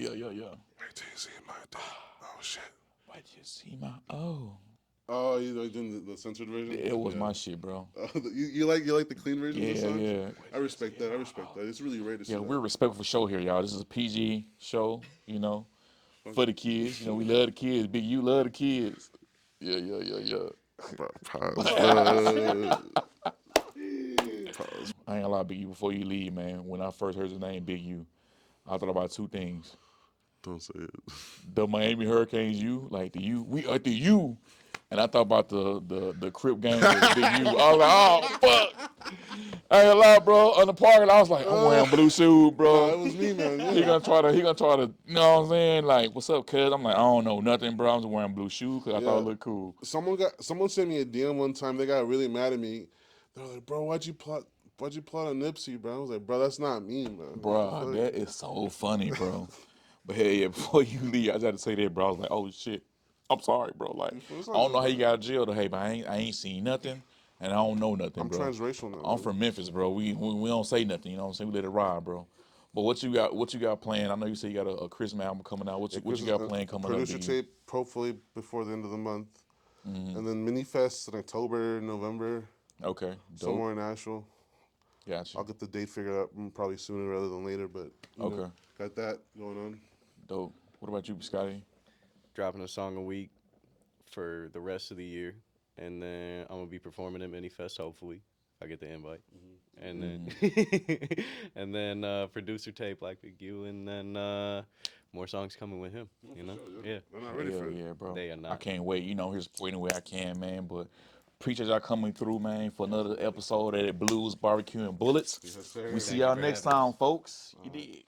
Speaker 3: your ear.
Speaker 1: Yeah.
Speaker 3: Wait till you see my dick. Oh shit.
Speaker 1: Why'd you see my
Speaker 3: Oh, you like doing the censored version?
Speaker 1: It was my shit, bro.
Speaker 3: You like the clean version of the song?
Speaker 1: Yeah.
Speaker 3: I respect that. It's really rare to see
Speaker 1: Yeah,
Speaker 3: that.
Speaker 1: we're a respectful show here, y'all. This is a PG show, for the kids. We love the kids. Big U love the kids. Yeah. I ain't gonna lie, Big U, before you leave, man, when I first heard his name, Big U, I thought about 2 things.
Speaker 3: Don't say it.
Speaker 1: The Miami Hurricanes U, like the U, we are the U. And I thought about the Crip gang with the Big U. I was like, oh, fuck. I ain't gonna lie, bro. On the parking, I was like, I'm wearing blue shoes, bro.
Speaker 3: That was me, man. Yeah.
Speaker 1: He gonna try to, you know what I'm saying? Like, what's up, cuz? I'm like, I don't know nothing, bro. I'm just wearing blue shoes because I thought it looked cool.
Speaker 3: Someone sent me a DM one time. They got really mad at me. They're like, bro, why'd you plot on Nipsey, bro? I was like, bro, that's not me, man.
Speaker 1: Bro, that is so funny, bro. But hey, yeah, before you leave, I just had to say that, bro. I was like, oh shit. I'm sorry, bro. Like, I don't know how you got out of jail though, hey, but I ain't seen nothing. And I don't know nothing, bro.
Speaker 3: I'm transracial now.
Speaker 1: I'm from Memphis, bro. We don't say nothing, you know what I'm saying? We let it ride, bro. But what you got planned? I know you said you got a Christmas album coming out. What you got planned coming up?
Speaker 3: Producer tape, hopefully before the end of the month. And then mini fests in October, November.
Speaker 1: Okay, dope.
Speaker 3: Somewhere in Asheville.
Speaker 1: Gotcha.
Speaker 3: I'll get the date figured out probably sooner rather than later, but you know, got that going on.
Speaker 1: Dope. What about you, Scottie?
Speaker 2: Dropping a song a week for the rest of the year. and then I'm gonna be performing at Minifest hopefully if I get the invite, and and then producer tape like BBQ, and then more songs coming with him. You know, yeah,
Speaker 3: They're not ready for
Speaker 1: Hell
Speaker 3: it.
Speaker 1: yeah, bro.
Speaker 2: they are
Speaker 1: I
Speaker 2: not.
Speaker 1: can't wait. Here's supporting the way I can, man. But appreciate y'all coming through, man, for another episode of Blues, Barbecue, and Bullets.
Speaker 3: Yes, sir.
Speaker 1: We see
Speaker 2: Thank you
Speaker 1: y'all
Speaker 2: for
Speaker 1: next
Speaker 2: having us.
Speaker 1: time, folks. You did.